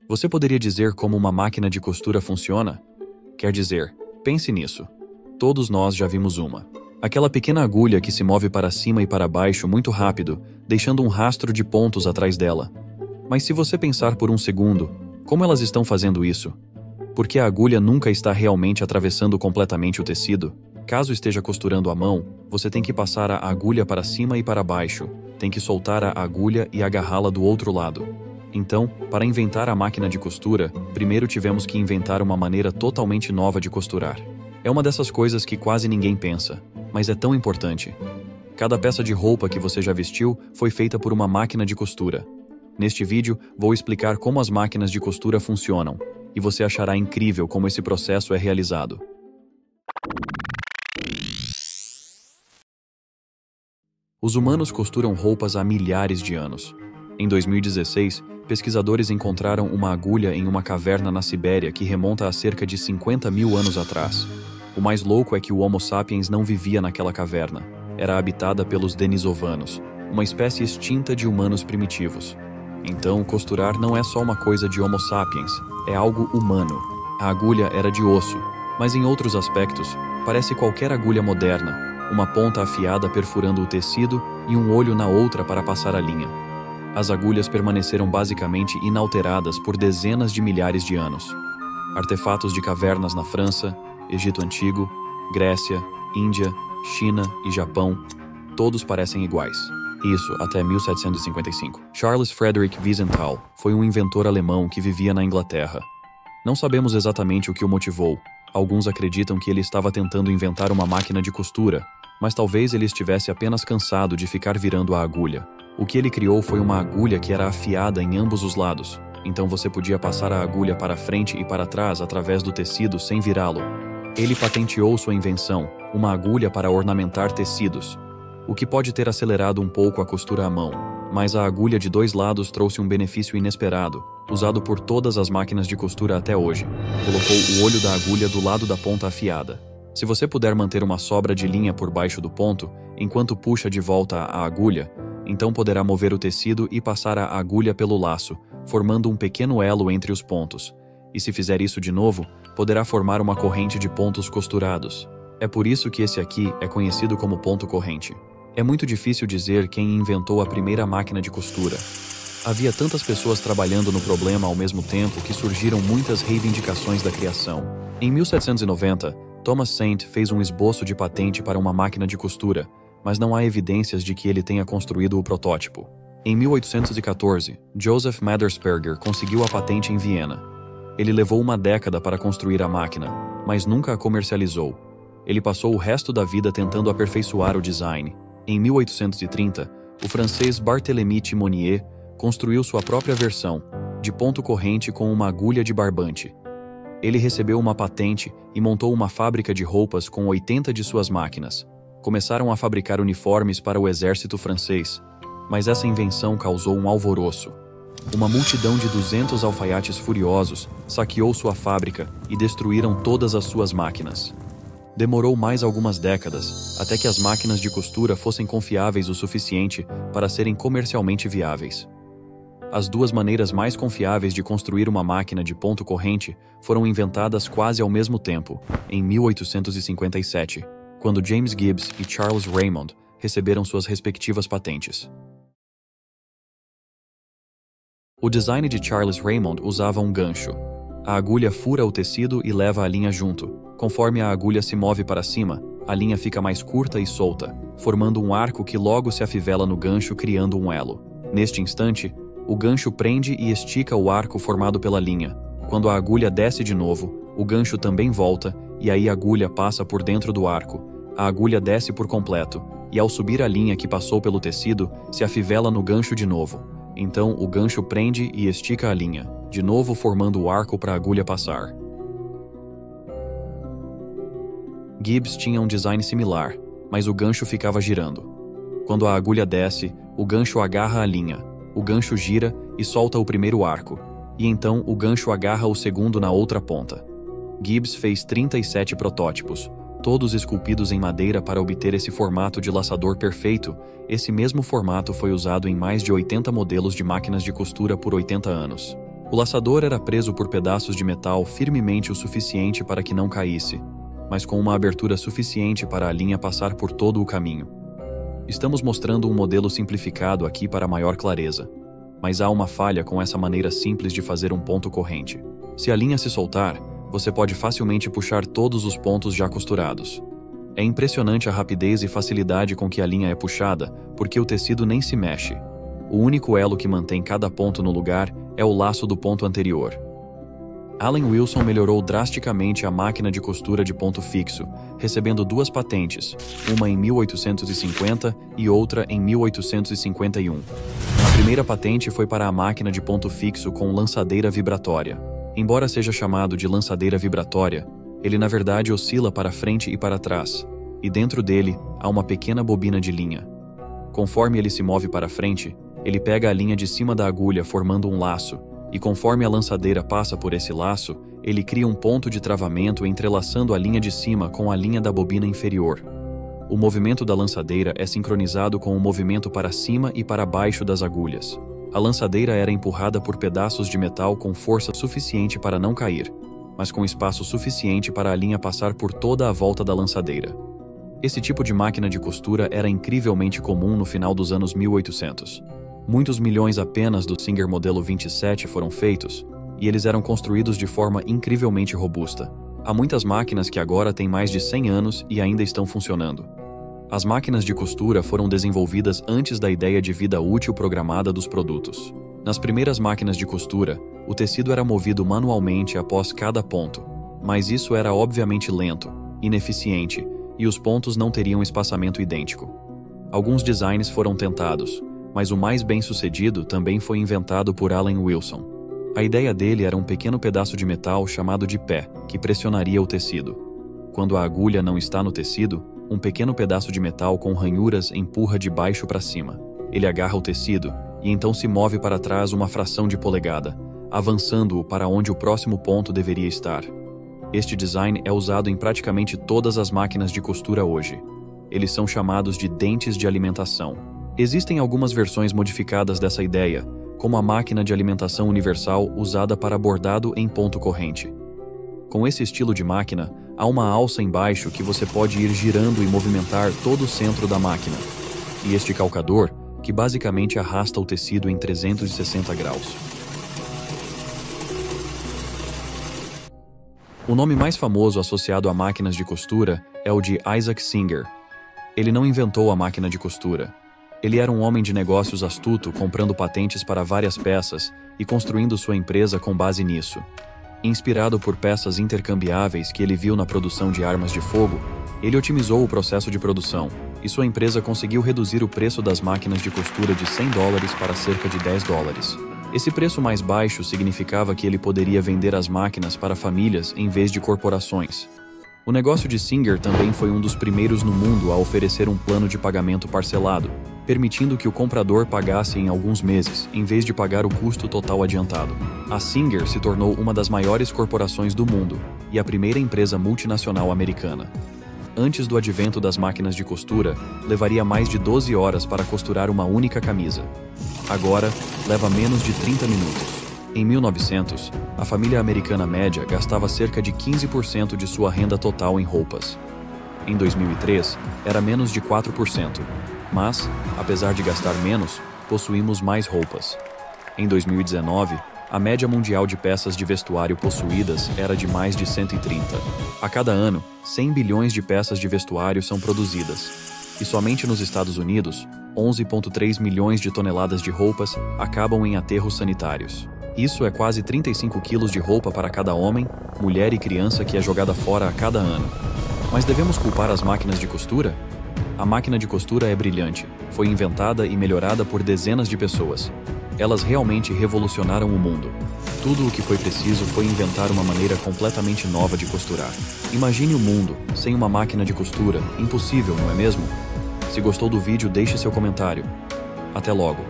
Você poderia dizer como uma máquina de costura funciona? Quer dizer, pense nisso. Todos nós já vimos uma. Aquela pequena agulha que se move para cima e para baixo muito rápido, deixando um rastro de pontos atrás dela. Mas se você pensar por um segundo, como elas estão fazendo isso? Porque a agulha nunca está realmente atravessando completamente o tecido. Caso esteja costurando à mão, você tem que passar a agulha para cima e para baixo, tem que soltar a agulha e agarrá-la do outro lado. Então, para inventar a máquina de costura, primeiro tivemos que inventar uma maneira totalmente nova de costurar. É uma dessas coisas que quase ninguém pensa, mas é tão importante. Cada peça de roupa que você já vestiu foi feita por uma máquina de costura. Neste vídeo, vou explicar como as máquinas de costura funcionam, e você achará incrível como esse processo é realizado. Os humanos costuram roupas há milhares de anos. Em 2016, pesquisadores encontraram uma agulha em uma caverna na Sibéria que remonta a cerca de 50 mil anos atrás. O mais louco é que o Homo sapiens não vivia naquela caverna. Era habitada pelos denisovanos, uma espécie extinta de humanos primitivos. Então, costurar não é só uma coisa de Homo sapiens, é algo humano. A agulha era de osso, mas em outros aspectos, parece qualquer agulha moderna. Uma ponta afiada perfurando o tecido e um olho na outra para passar a linha. As agulhas permaneceram basicamente inalteradas por dezenas de milhares de anos. Artefatos de cavernas na França, Egito Antigo, Grécia, Índia, China e Japão, todos parecem iguais. Isso até 1755. Charles Frederick Wiesenthal foi um inventor alemão que vivia na Inglaterra. Não sabemos exatamente o que o motivou. Alguns acreditam que ele estava tentando inventar uma máquina de costura, mas talvez ele estivesse apenas cansado de ficar virando a agulha. O que ele criou foi uma agulha que era afiada em ambos os lados, então você podia passar a agulha para frente e para trás através do tecido sem virá-lo. Ele patenteou sua invenção, uma agulha para ornamentar tecidos, o que pode ter acelerado um pouco a costura à mão, mas a agulha de dois lados trouxe um benefício inesperado, usado por todas as máquinas de costura até hoje. Colocou o olho da agulha do lado da ponta afiada. Se você puder manter uma sobra de linha por baixo do ponto, enquanto puxa de volta a agulha, então poderá mover o tecido e passar a agulha pelo laço, formando um pequeno elo entre os pontos. E se fizer isso de novo, poderá formar uma corrente de pontos costurados. É por isso que esse aqui é conhecido como ponto corrente. É muito difícil dizer quem inventou a primeira máquina de costura. Havia tantas pessoas trabalhando no problema ao mesmo tempo que surgiram muitas reivindicações da criação. Em 1790, Thomas Saint fez um esboço de patente para uma máquina de costura, mas não há evidências de que ele tenha construído o protótipo. Em 1814, Joseph Madersperger conseguiu a patente em Viena. Ele levou uma década para construir a máquina, mas nunca a comercializou. Ele passou o resto da vida tentando aperfeiçoar o design. Em 1830, o francês Barthélemy Timonier construiu sua própria versão, de ponto corrente com uma agulha de barbante. Ele recebeu uma patente e montou uma fábrica de roupas com 80 de suas máquinas. Começaram a fabricar uniformes para o exército francês, mas essa invenção causou um alvoroço. Uma multidão de 200 alfaiates furiosos saqueou sua fábrica e destruíram todas as suas máquinas. Demorou mais algumas décadas até que as máquinas de costura fossem confiáveis o suficiente para serem comercialmente viáveis. As duas maneiras mais confiáveis de construir uma máquina de ponto corrente foram inventadas quase ao mesmo tempo, em 1857, quando James Gibbs e Charles Raymond receberam suas respectivas patentes. O design de Charles Raymond usava um gancho. A agulha fura o tecido e leva a linha junto. Conforme a agulha se move para cima, a linha fica mais curta e solta, formando um arco que logo se afivela no gancho, criando um elo. Neste instante, o gancho prende e estica o arco formado pela linha. Quando a agulha desce de novo, o gancho também volta e aí a agulha passa por dentro do arco. A agulha desce por completo e ao subir a linha que passou pelo tecido, se afivela no gancho de novo. Então o gancho prende e estica a linha, de novo formando o arco para a agulha passar. Gibbs tinha um design similar, mas o gancho ficava girando. Quando a agulha desce, o gancho agarra a linha. O gancho gira e solta o primeiro arco, e então o gancho agarra o segundo na outra ponta. Gibbs fez 37 protótipos, todos esculpidos em madeira para obter esse formato de laçador perfeito. Esse mesmo formato foi usado em mais de 80 modelos de máquinas de costura por 80 anos. O laçador era preso por pedaços de metal firmemente o suficiente para que não caísse, mas com uma abertura suficiente para a linha passar por todo o caminho. Estamos mostrando um modelo simplificado aqui para maior clareza, mas há uma falha com essa maneira simples de fazer um ponto corrente. Se a linha se soltar, você pode facilmente puxar todos os pontos já costurados. É impressionante a rapidez e facilidade com que a linha é puxada, porque o tecido nem se mexe. O único elo que mantém cada ponto no lugar é o laço do ponto anterior. Allen Wilson melhorou drasticamente a máquina de costura de ponto fixo, recebendo 2 patentes, uma em 1850 e outra em 1851. A primeira patente foi para a máquina de ponto fixo com lançadeira vibratória. Embora seja chamado de lançadeira vibratória, ele na verdade oscila para frente e para trás, e dentro dele há uma pequena bobina de linha. Conforme ele se move para frente, ele pega a linha de cima da agulha formando um laço, e conforme a lançadeira passa por esse laço, ele cria um ponto de travamento entrelaçando a linha de cima com a linha da bobina inferior. O movimento da lançadeira é sincronizado com o movimento para cima e para baixo das agulhas. A lançadeira era empurrada por pedaços de metal com força suficiente para não cair, mas com espaço suficiente para a linha passar por toda a volta da lançadeira. Esse tipo de máquina de costura era incrivelmente comum no final dos anos 1800. Muitos milhões apenas do Singer modelo 27 foram feitos, e eles eram construídos de forma incrivelmente robusta. Há muitas máquinas que agora têm mais de 100 anos e ainda estão funcionando. As máquinas de costura foram desenvolvidas antes da ideia de vida útil programada dos produtos. Nas primeiras máquinas de costura, o tecido era movido manualmente após cada ponto, mas isso era obviamente lento, ineficiente, e os pontos não teriam espaçamento idêntico. Alguns designs foram tentados, mas o mais bem-sucedido também foi inventado por Allen Wilson. A ideia dele era um pequeno pedaço de metal chamado de pé, que pressionaria o tecido. Quando a agulha não está no tecido, um pequeno pedaço de metal com ranhuras empurra de baixo para cima. Ele agarra o tecido e então se move para trás uma fração de polegada, avançando-o para onde o próximo ponto deveria estar. Este design é usado em praticamente todas as máquinas de costura hoje. Eles são chamados de dentes de alimentação. Existem algumas versões modificadas dessa ideia, como a máquina de alimentação universal usada para bordado em ponto corrente. Com esse estilo de máquina, há uma alça embaixo que você pode ir girando e movimentar todo o centro da máquina, e este calcador, que basicamente arrasta o tecido em 360 graus. O nome mais famoso associado a máquinas de costura é o de Isaac Singer. Ele não inventou a máquina de costura. Ele era um homem de negócios astuto, comprando patentes para várias peças e construindo sua empresa com base nisso. Inspirado por peças intercambiáveis que ele viu na produção de armas de fogo, ele otimizou o processo de produção, e sua empresa conseguiu reduzir o preço das máquinas de costura de $100 para cerca de $10. Esse preço mais baixo significava que ele poderia vender as máquinas para famílias em vez de corporações. O negócio de Singer também foi um dos primeiros no mundo a oferecer um plano de pagamento parcelado, permitindo que o comprador pagasse em alguns meses, em vez de pagar o custo total adiantado. A Singer se tornou uma das maiores corporações do mundo e a primeira empresa multinacional americana. Antes do advento das máquinas de costura, levaria mais de 12 horas para costurar uma única camisa. Agora, leva menos de 30 minutos. Em 1900, a família americana média gastava cerca de 15% de sua renda total em roupas. Em 2003, era menos de 4%. Mas, apesar de gastar menos, possuímos mais roupas. Em 2019, a média mundial de peças de vestuário possuídas era de mais de 130. A cada ano, 100 bilhões de peças de vestuário são produzidas. E somente nos Estados Unidos, 11,3 milhões de toneladas de roupas acabam em aterros sanitários. Isso é quase 35 quilos de roupa para cada homem, mulher e criança que é jogada fora a cada ano. Mas devemos culpar as máquinas de costura? A máquina de costura é brilhante, foi inventada e melhorada por dezenas de pessoas. Elas realmente revolucionaram o mundo. Tudo o que foi preciso foi inventar uma maneira completamente nova de costurar. Imagine o mundo sem uma máquina de costura. Impossível, não é mesmo? Se gostou do vídeo, deixe seu comentário. Até logo!